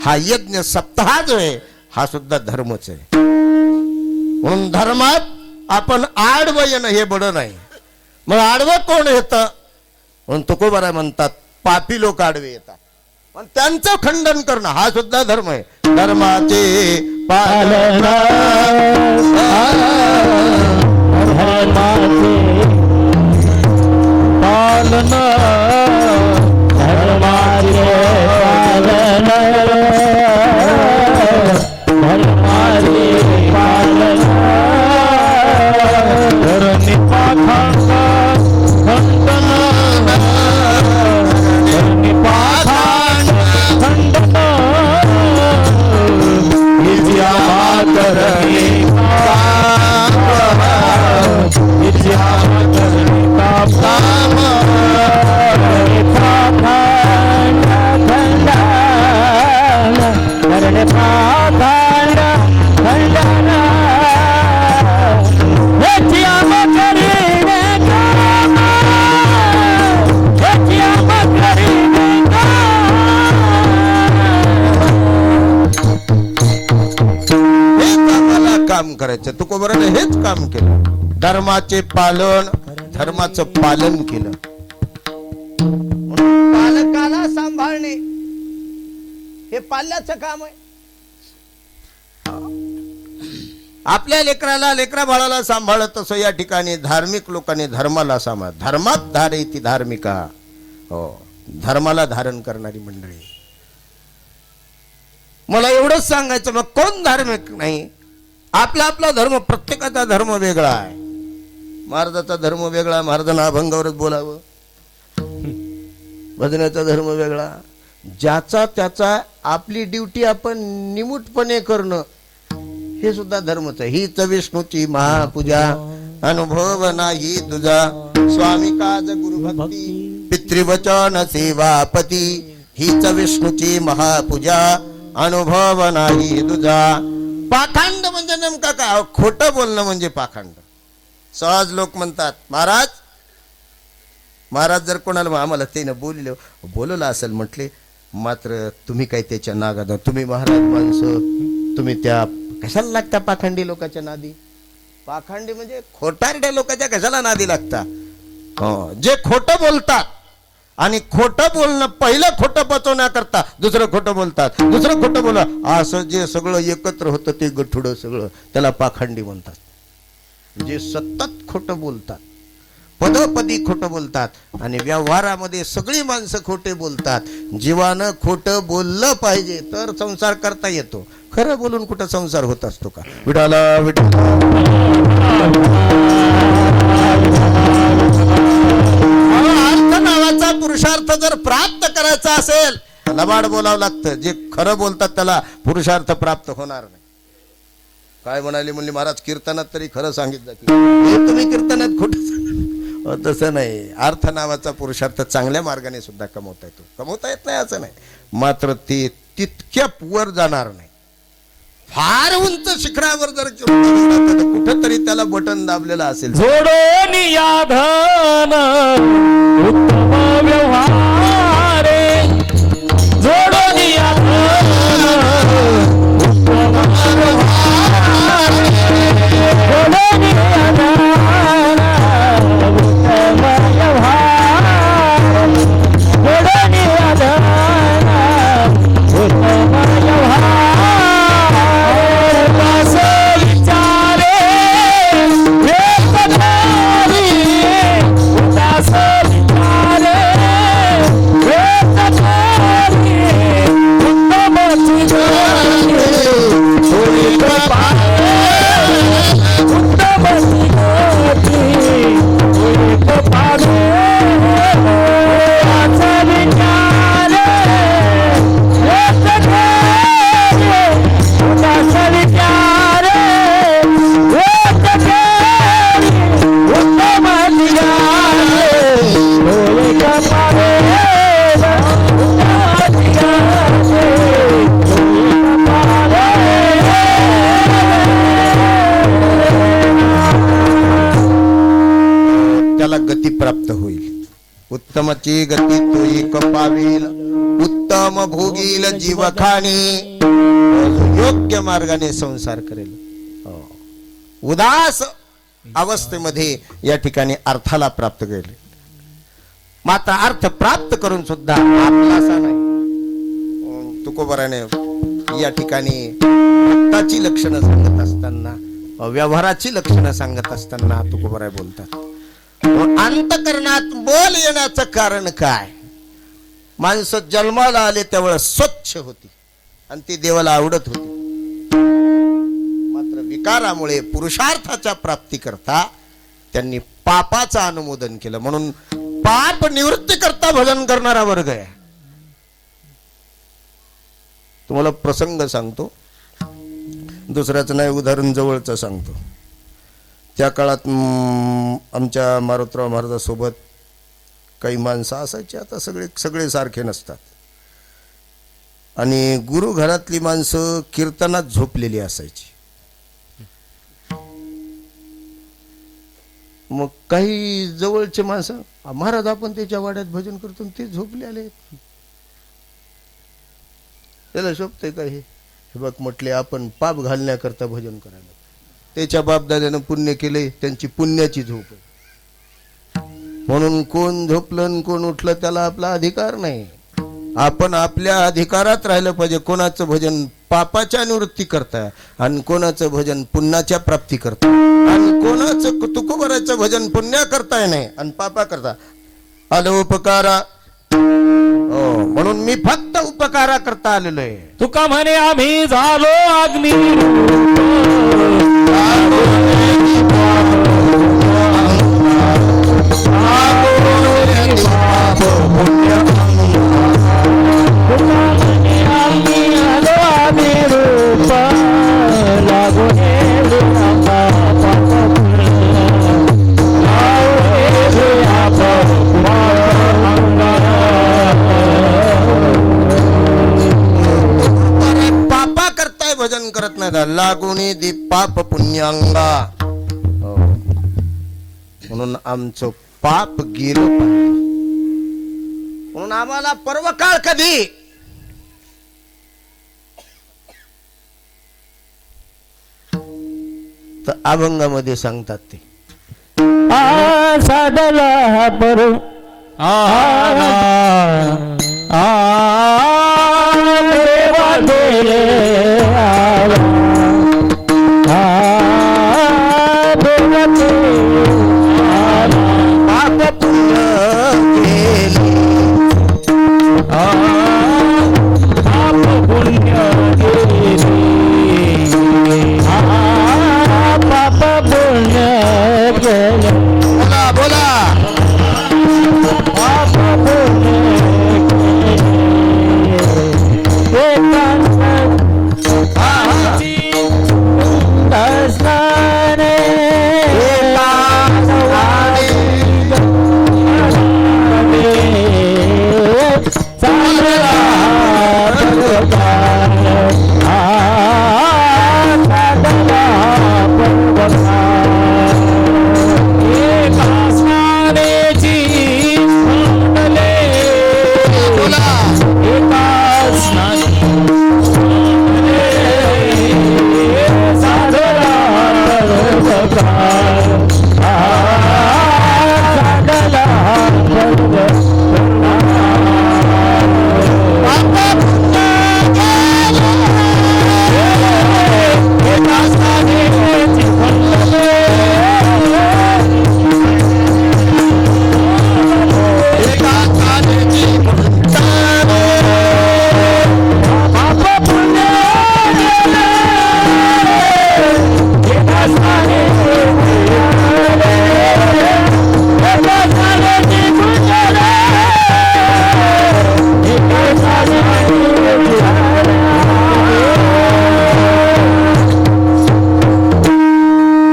हा यज्ञ सप्ताह जो आहे हा सुद्धा धर्मच आहे. म्हणून धर्मात आपण आडवं येणं हे बडं नाही. मग आडवं कोण येतं म्हणून तुकोबाराय म्हणतात पापी लोक आडवे येतात, पण त्यांचं खंडन करणं हा सुद्धा धर्म आहे. धर्माचे पालन पालन धर्माचे पालन धर्माचे पालन धरणी पाखांड खंडन धरणी पाखांड खंडन विद्या करणे विद्या करणे काम काम करायचं. तुकोबाराने हेच काम केलं. धर्माचे पालन धर्माचं पालन केलं. पालकाला सांभाळणे हे पाल्याचं काम आहे. आपल्या लेकराला लेकरा बाळाला सांभाळत तसं या ठिकाणी धार्मिक लोकांनी धर्माला सांभाळ. धर्मात धारे ती धार्मिका. हो, धर्माला धारण करणारी मंडळी. मला एवढंच सांगायचं, मग कोण धार्मिक नाही? आपला आपला धर्म, प्रत्येकाचा धर्म वेगळा आहे. महाराजाचा धर्म वेगळा, महाराजांना अभंगावरच बोलावं. भजनाचा धर्म वेगळा. ज्याचा त्याचा आपली ड्युटी आपण निमूटपणे करणं हे सुद्धा धर्मच आहे. हीच विष्णूची महापूजा अनुभव नाही तुझा, स्वामी काज गुरुभक्ती पितृवचन सेवापती. हीच विष्णूची महापूजा अनुभव नाही तुझा. पाखंड म्हणजे नेमका काय? खोटं बोलणं म्हणजे पाखंड. सहज लोक म्हणतात महाराज जर कोणाला आम्हाला त्यानं बोलवलं असेल म्हटले, मात्र तुम्ही काय त्याच्या नागात, तुम्ही महाराज माणसं, तुम्ही त्या कशाला लागता पाखंडी लोकांच्या नादी? पाखंडी म्हणजे खोटारड्या लोकांच्या कशाला नादी लागता? हो, जे खोटं बोलतात आणि खोटं बोलणं, पहिलं खोटं पचवण्याकरता दुसरं खोटं बोलतात, दुसरं खोटं बोला, असं जे सगळं एकत्र होतं ते गठुडं सगळं, त्याला पाखंडी म्हणतात. जे सतत खोटं बोलतात, पदोपदी खोटं बोलतात आणि व्यवहारामध्ये सगळी माणसं खोटे बोलतात. जीवानं खोटं बोललं पाहिजे तर संसार करता येतो. खरं बोलून कुठं संसार होत असतो का? विठाला अर्थ नावाचा पुरुषार्थ जर प्राप्त करायचा असेल लबाड बोलावं लागतं. जे खरं बोलतात त्याला पुरुषार्थ प्राप्त होणार नाही. काय म्हणाले म्हणले महाराज, कीर्तनात तरी खरं सांगितलं की तुम्ही कीर्तनात खोटं. तसं नाही. अर्थ नावाचा पुरुषार्थ चांगल्या मार्गाने सुद्धा कमवता येतो. कमवता येत नाही असं नाही, मात्र ते तितक्या वर जाणार नाही. फार उंच शिखरावर जर कुठंतरी त्याला बटन दाबलेलं असेल. जोडून या धन उत्तम व्यवहार, जोडून या धन उत्तम व्यवहार, जोडून या धन उत्तम व्यवहार, जोडून या धन उत्तम व्यवहार. गती प्राप्त होईल. उत्तमची गती तोही कपावेल, उत्तम काम भोगील जीवखाणी योग्य मार्गाने संसार करेल. उदास अवस्थेमध्ये या ठिकाणी अर्थाला प्राप्त केले. मात्र अर्थ प्राप्त करून सुद्धा आपलासा नाही. तुकोबाराने या ठिकाणी भक्ताची लक्षणं सांगत असताना, व्यवहाराची लक्षणं सांगत असताना तुकोबाराय बोलतात, अंतकरणात बोल येण्याचं कारण काय? माणसं जन्माला आले त्यावेळेस स्वच्छ होती आणि ती देवाला आवडत होती. मात्र विकारामुळे पुरुषार्थाच्या प्राप्ती करता त्यांनी पापाचं अनुमोदन केलं. म्हणून पाप निवृत्ती करता भजन करणारा वर्ग आहे. तुम्हाला प्रसंग सांगतो, दुसऱ्याचं नाही, उदाहरण जवळचं सांगतो. त्या काळात आमच्या मारुतराव महाराजासोबत काही माणसं असायची. आता सगळे सारखे नसतात. आणि गुरु घरातली माणसं कीर्तनात झोपलेली असायची. मग काही जवळचे माणसं, महाराज आपण त्याच्या वाड्यात भजन करतो, ते झोपले आले, त्याला शोभतंय का हे? बघ म्हटले, आपण पाप घालण्याकरता भजन करायला. त्याच्या बापदाद्यानं पुण्य केले, त्यांची पुण्याची झोप आहे. म्हणून कोण झोपलं कोण उठलं त्याला आपला अधिकार नाही. आपण आपल्या अधिकारात राहिलं पाहिजे. कोणाचं भजन पापाच्या निवृत्ती करता आणि कोणाचं भजन पुण्याच्या प्राप्ती करता, आणि कोणाचं तुकोबाराचं भजन पुण्या करताय नाही आणि पापा करता. आलो उपकारा. हो, म्हणून मी फक्त उपकारा करता आलेलो आहे. तुका म्हणे आम्ही झालो अग्नी भजन करत नाही, लागुनी दी पाप पुण्यांगा. म्हणून आमचं पाप गेलं पाहिजे. म्हणून आम्हाला पर्वकाळ कधी तर अभंगामध्ये सांगतात ते साधला परू देवा देले पाप पुण्य केले, पाप पुण्य केले, पाप पुण्य केले. बोला बोला.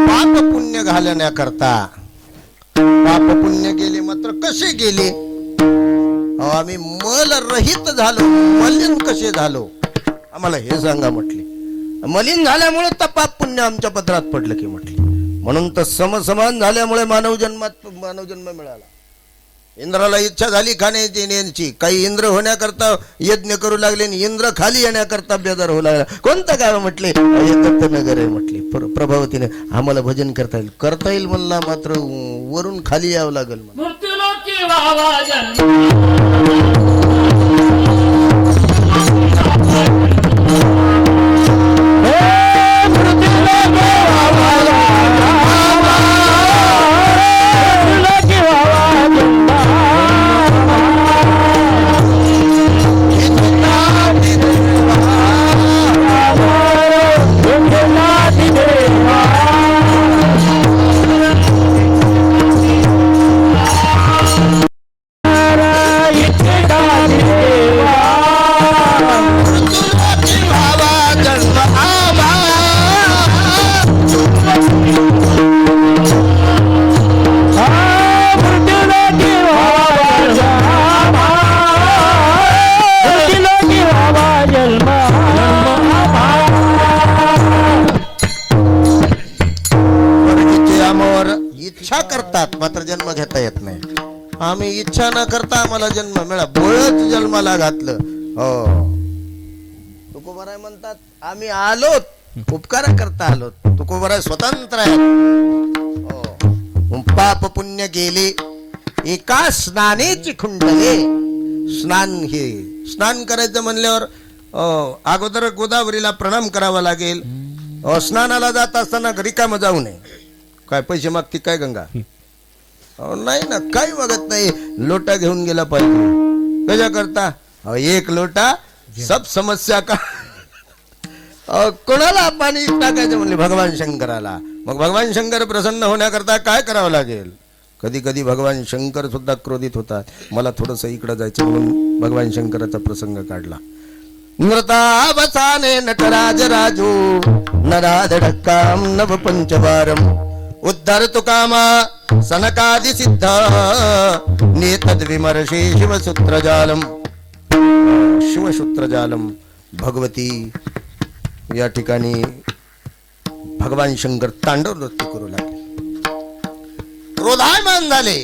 पाप पुण्य करता पाप पुण्य गेले. मात्र कसे गेले? आम्ही मल रहित झालो. मलिन कसे झालो आम्हाला हे सांगा म्हटले. मलिन झाल्यामुळे तर पाप पुण्य आमच्या पदरात पडलं की म्हटले. म्हणून तर समसमान झाल्यामुळे मानव जन्म मिळाला. इंद्राला इच्छा झाली खाण्याची येण्याची, काही इंद्र होण्याकरता यज्ञ करू लागले आणि इंद्र खाली येण्याकरता बेदर होऊ लागला. कोणतं गाव म्हटले? दत्तनगर आहे म्हटले. प्रभावतीने आम्हाला भजन करता येईल म्हणला, मात्र वरून खाली यावं लागेल म्हणला. मृत्यूलोकी व्हावा जन्म इच्छा करतात मात्र जन्म घेता येत नाही. आम्ही इच्छा न करता आम्हाला जन्म मिळा, बळच जन्माला घातलं. हो, तुकोबाराय म्हणतात आम्ही आलोत उपकार करता आलोत. तुकोबाराय स्वतंत्र आहेत. हो, पाप पुण्य गेले एका स्नानेची खुंडले. स्नान करायचं म्हणल्यावर अगोदर गोदावरीला प्रणाम करावा लागेल. स्नानाला जात असताना रिकामं जाऊ नये. काय पैसे मागती काय गंगा? नाही ना, काही बघत नाही. लोटा घेऊन गेला पाहिजे. कशा करता? एक लोटा सब समस्या का. कोणाला पाणी टाकायचं म्हणले? भगवान शंकराला. मग भगवान शंकर प्रसन्न होण्याकरता काय करावं लागेल? कधी कधी भगवान शंकर सुद्धा क्रोधित होतात. मला थोडस इकडं जायचं म्हणून भगवान शंकराचा प्रसंग काढला. नृतावसाने नटराज राजू नराधडक्काम नव पंचवारम उद्धरतु कामा सनकादि सिद्ध नेतद विमर्शे शिवसूत्रजालम. शिवसूत्रजालम भगवती या ठिकाणी भगवान शंकर तांडव नृत्य करू लागले. क्रोधायमान झाले.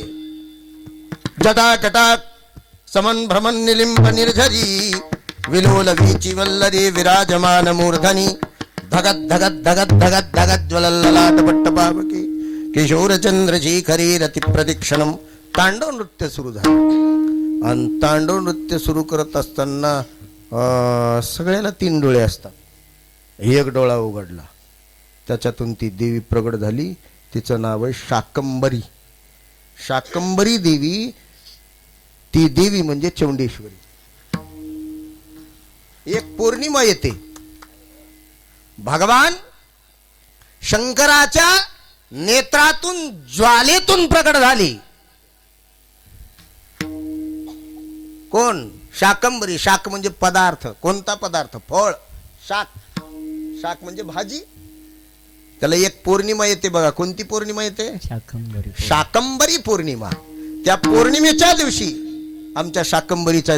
जटाकटाक समन भ्रमण निलिंब निर्झरी विलोल वीची वल्लरी विराजमान मूर्धनी धगत धगत धगत धगत धगत ज्वलल्ललाट पट्टपावकी किशोरचंद्र शिखरी रती प्रदीक्षणम. तांडव नृत्य सुरू झालं. आणि तांडव नृत्य सुरू करत असताना सगळ्याला 3 डोळे असतात. एक डोळा उघडला, त्याच्यातून ती देवी प्रगट झाली. तिचं नाव आहे शाकंबरी. शाकंबरी देवी, ती देवी म्हणजे चौंडेश्वरी. एक पौर्णिमा येते, भगवान शंकराच्या नेत्रातून ज्वालेतून प्रकट झाली. कोण? शाकंबरी. शाक म्हणजे पदार्थ. कोणता पदार्थ? फळ. शाक. शाक म्हणजे भाजी. त्याला एक पौर्णिमा येते बघा. कोणती पौर्णिमा येते? शाकंबरी पौर्णिमा. त्या पौर्णिमेच्या दिवशी आमच्या शाकंबरीचा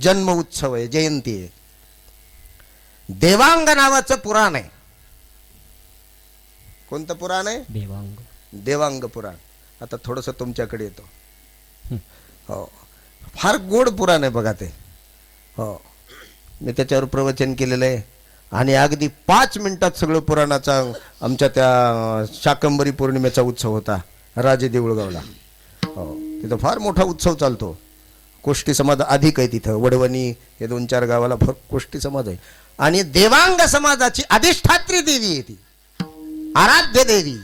जन्म उत्सव आहे, जयंती आहे. देवांग नावाचं पुराण आहे. कोणतं पुराण आहे? देवांग पुराण. आता थोडस तुमच्याकडे येतो. हो, फार गोड पुराण आहे बघा ते. हो, मी त्याच्यावर प्रवचन केलेलं आहे आणि अगदी 5 मिनिटात सगळं पुराणाचा आमच्या त्या शाकंबरी पौर्णिमेचा उत्सव होता राजे देऊळगावला. हो, तिथं फार मोठा उत्सव चालतो. कोष्टी समाज अधिक आहे तिथं. वडवणी हे 2-4 गावाला फार कोष्टी समाज आहे. आणि देवांग समाजाची अधिष्ठात्री देवी आहे ती, आराध्य देवी.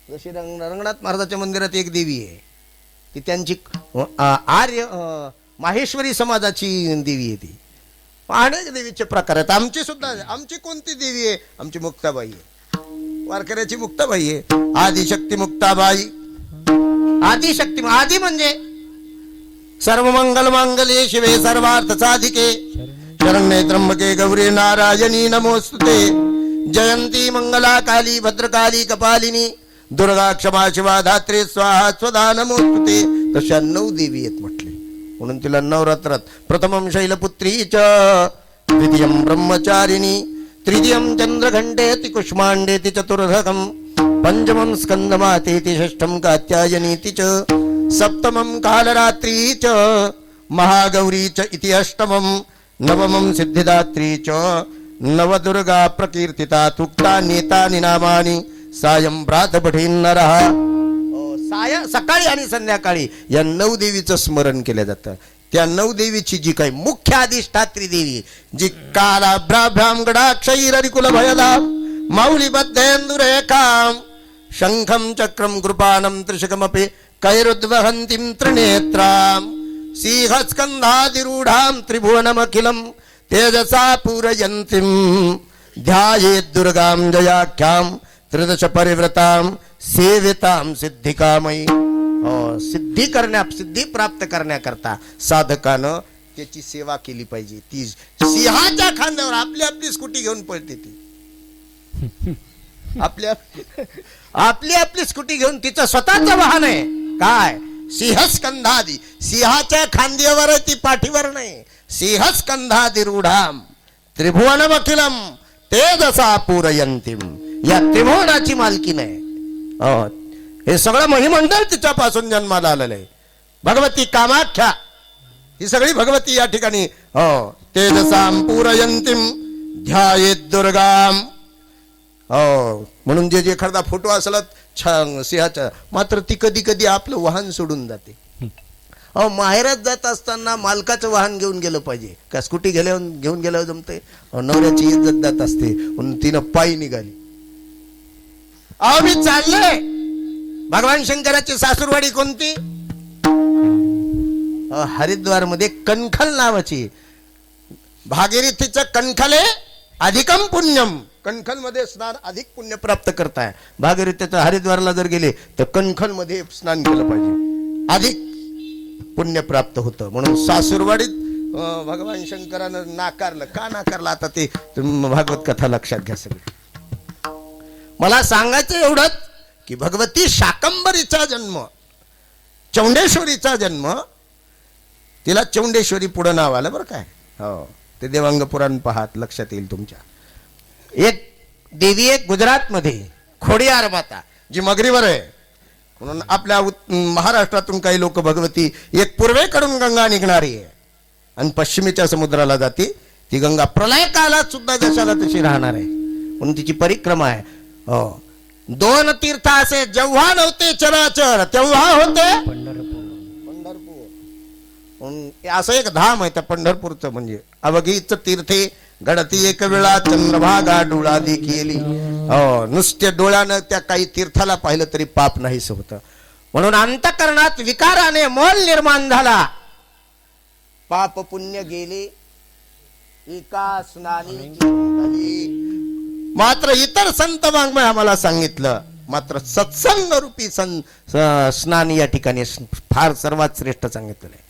जशी रंगनाथ महाराजाच्या मंदिरात एक देवी आहे, ती त्यांची आर्य माहेश्वरी समाजाची देवी आहे. ती अनेक देवीचे प्रकार आहेत. आमची सुद्धा. आमची कोणती देवी आहे? आमची मुक्ताबाई आहे. वारकऱ्याची मुक्ताबाई आहे. आदिशक्ती मुक्ताबाई. आदिशक्ती. आदि म्हणजे सर्व मंगल मांगल्ये शिवे सर्वार्थ साधिके शरण्ये त्र्यंबके गौरी नारायणी नमोस्तुते. जयंती मंगला काली भद्रकाली कपालिनी दुर्गा क्षमा शिवा धात्रे स्वाहा स्वधा नमोस्तुते. तशा 9 देवी आहेत म्हटले. म्हणून तिला नवरात्रात प्रथमं शैलपुत्री च द्वितीयं ब्रह्मचारिणी तृतीयं चंद्रघंटेति कुष्मांडेति चतुर्थकं पंचमं स्कंदमातेति षष्ठं कात्यायनीति च सप्तमं कालरात्री च महागौरी च इति अष्टमं नवमं सिद्धिदात्री च नवदुर्गा प्रकीर्तिता तुक्ता नेतानि नामानि सायं प्रातपठीन नरः. सकाळी आणि संध्याकाळी या 9 देवीचं स्मरण केलं जातं. त्या 9 देवीची जी काही मुख्य अधिष्ठात्री देवी जी कालाभ्राभ्याम गडाक्षैररिकुल भयदाम मौलिबद्धेन्दुरेखाम शंखम चक्रम कृपाणम त्रिशकमपि कैरुद्वहन्तीं त्रिनेत्राम सिंहस्कन्धादिरूढां त्रिभुवनमखिलं तेजसा पूरयन्तीं ध्यायेत् दुर्गां जयाख्यां त्रिदश परिव्रतां सेवितां सिद्धिकामयी. सिद्धी प्राप्त करण्याकरता साधकानं त्याची सेवा केली पाहिजे. ती सिंहाच्या खांद्यावर आपली आपली स्कूटी घेऊन पळते. ती आपली स्कूटी घेऊन तिचं स्वतःचं वाहन आहे. काय सिंहस्कंधादी सिंहाच्या खांद्यावर ती पाठीवर नाही. सिंहस्कंधादी रूढाम त्रिभुवनम अखिलम तेजसा पूरयंतीम. या त्रिभुवनाची मालकी नाही. हे सगळं महिमंडळ तिच्यापासून जन्माला आलेलं आहे. भगवती कामाख्या ही सगळी भगवती या ठिकाणी तेजसाम पूरयंतीम ध्यायेत् दुर्गाम. म्हणून जे एखादा फोटो असला छान सिंहाचा मात्र ती कधी कधी आपलं वाहन सोडून जाते. माहेरात जात असताना मालकाचं वाहन घेऊन गेलं पाहिजे का स्कूटी घेऊन गेल्यावर जमते. नवऱ्याची इज्जत जात असते म्हणून तिनं पायी निघाली. मी चालले. भगवान शंकराची सासूरवाडी कोणती? हरिद्वार मध्ये कणखल नावाची. भागीरथीचं कणखले अधिकम पुण्यम. कणखल मध्ये स्नान अधिक पुण्य प्राप्त करताय. भागीरथीच्या हरिद्वारला जर गेले तर कणखल मध्ये स्नान केलं पाहिजे अधिक पुण्य प्राप्त होतं. म्हणून सासूरवाडीत भगवान शंकरानं नाकारलं. का नाकारलं आता ते भागवत कथा लक्षात घ्या सगळे. मला सांगायचं एवढंच की भगवती शाकंभरीचा जन्म चौंडेश्वरीचा जन्म तिला चौंडेश्वरी पुढं नाव आलं बरं काय. ते देवांग पुराण पाहात लक्षात येईल तुमच्या. एक देवी एक गुजरात मध्ये खोडियार माता जी मगरीवर आहे. म्हणून आपल्या महाराष्ट्रातून काही लोक भगवती एक पूर्वेकडून गंगा निघणारी आहे आणि पश्चिमेच्या समुद्राला जाते. ती गंगा प्रलय काळात सुद्धा जशाला तशी राहणार आहे म्हणून तिची परिक्रमा आहे. 2 तीर्थ असे जेव्हा नव्हते चराचर तेव्हा होते पंढरपूर. असं एक धाम आहे त्या पंढरपूरचं. म्हणजे अवघीच तीर्थे घडती एक वेळा चंद्रभागा डोळा देखील. नुसत्या डोळ्यानं त्या काही तीर्थाला पाहिलं तरी पाप नाहीस होतं. म्हणून अंतकरणात विकाराने मोल निर्माण झाला. पाप पुण्य गेले एका स्नानी. मात्र इतर संत वाङ्मय आम्हाला सांगितलं मात्र सत्संग रूपी स्नान या ठिकाणी फार सर्वात श्रेष्ठ सांगितलेलं आहे.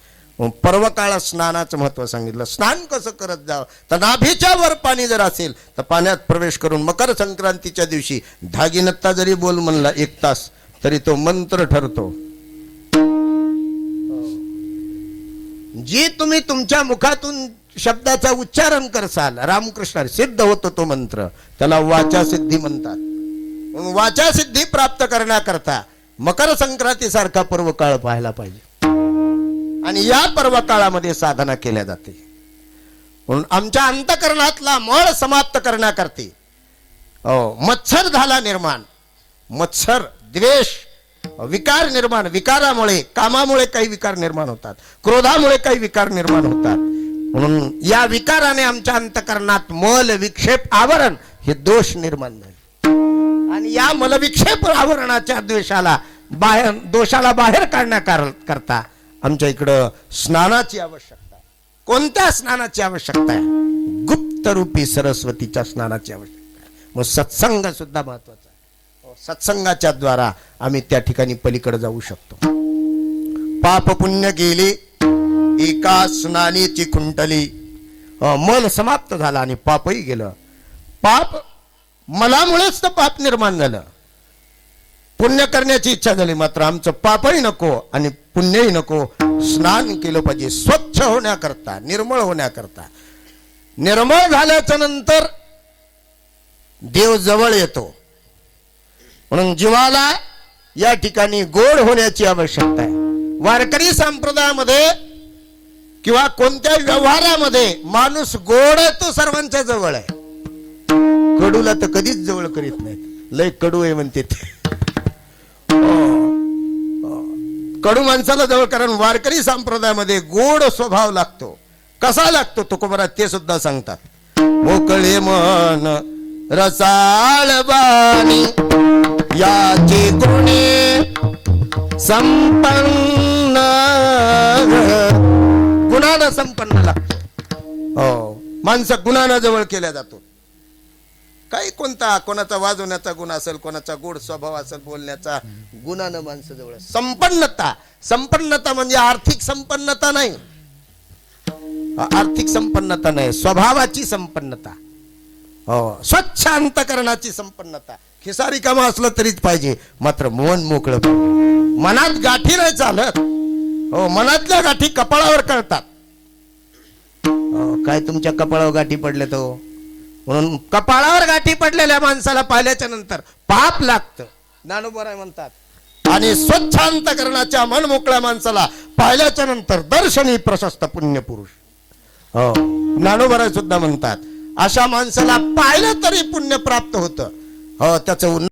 पर्वकाळ स्नानाचं महत्व सांगितलं. स्नान कसं करत जावं तर नाभीच्या वर पाणी जर असेल तर पाण्यात प्रवेश करून मकर संक्रांतीच्या दिवशी धागीनत्ता जरी बोल म्हणला 1 तास तरी तो मंत्र ठरतो. जी तुम्ही तुमच्या मुखातून शब्दाचा उच्चारण करसाल रामकृष्ण सिद्ध होतो तो मंत्र. त्याला वाचा सिद्धी म्हणतात. म्हणून वाचा सिद्धी प्राप्त करण्याकरता मकर संक्रांती सारखा पर्व काळ पाहायला पाहिजे आणि या पर्व काळामध्ये साधना केल्या जाते. म्हणून आमच्या अंतकरणातला मळ समाप्त करण्याकरता मत्सर झाला निर्माण. मत्सर द्वेष विकार निर्माण. विकारामुळे कामामुळे काही विकार निर्माण होतात. क्रोधामुळे काही विकार निर्माण होतात. म्हणून या विकाराने आमच्या अंतकरणात मल विक्षेप आवरण हे दोष निर्माण झाले आणि या मल विक्षेप आवरणाच्या दोषाला बाहेर काढण्याकरता आमच्या इकडं स्नानाची आवश्यकता. कोणत्या स्नानाची आवश्यकता आहे? गुप्त रूपी सरस्वतीच्या स्नानाची आवश्यकता आहे. मग सत्संग सुद्धा महत्वाचा आहे. सत्संगाच्या द्वारा आम्ही त्या ठिकाणी पलीकडे जाऊ शकतो. पाप पुण्य गेले एका स्नानीची खुंटली. मन समाप्त झाला आणि पापही गेलं. पाप मलामुळेच तर पाप निर्माण झालं. पुण्य करण्याची इच्छा झाली मात्र आमचं पापही नको आणि पुण्यही नको. स्नान केलं पाहिजे स्वच्छ होण्याकरता निर्मळ होण्याकरता. निर्मळ झाल्याच्या नंतर देव जवळ येतो. म्हणून जीवाला या ठिकाणी गोड होण्याची आवश्यकता आहे. वारकरी संप्रदायामध्ये किंवा कोणत्या व्यवहारामध्ये माणूस गोड आहे तो सर्वांच्या जवळ आहे. कडूला तर कधीच जवळ करीत नाहीत. लय कडू आहे म्हणते ते. कडू माणसाला जवळ, कारण वारकरी संप्रदायामध्ये गोड स्वभाव लागतो. कसा लागतो तुकोबरात ते सुद्धा सांगतात. मोकळे मन रसाळ बाणी याची गुणे संपन्न, गुणानं संपन्न लागतो. हो, माणसं गुणानं जवळ केल्या जातो. काही कोणाचा वाजवण्याचा गुण असेल, कोणाचा गोड स्वभाव असेल, बोलण्याचा गुणानं माणसं जवळ. संपन्नता म्हणजे आर्थिक संपन्नता नाही, आर्थिक संपन्नता नाही, स्वभावाची संपन्नता. हो, स्वच्छ अंतकरणाची संपन्नता. खिसा रिकामा असलं तरीच पाहिजे, मात्र मन मोकळं पाहिजे. मनात गाठी नाही चालत. हो, मनातल्या गाठी कपाळावर कळतात. काय तुमच्या कपाळावर गाठी पडल्या तो, म्हणून कपाळावर गाठी पडलेल्या माणसाला पाहिल्याच्या नंतर पाप लागतं, ज्ञानोबराय म्हणतात. आणि स्वच्छ अंतकरणाच्या मन मोकळ्या माणसाला पाहिल्याच्या नंतर दर्शनी प्रशस्त पुण्य पुरुष. हो, ज्ञानोबराय सुद्धा म्हणतात अशा माणसाला पाहिलं तरी पुण्य प्राप्त होतं. हो, त्याचं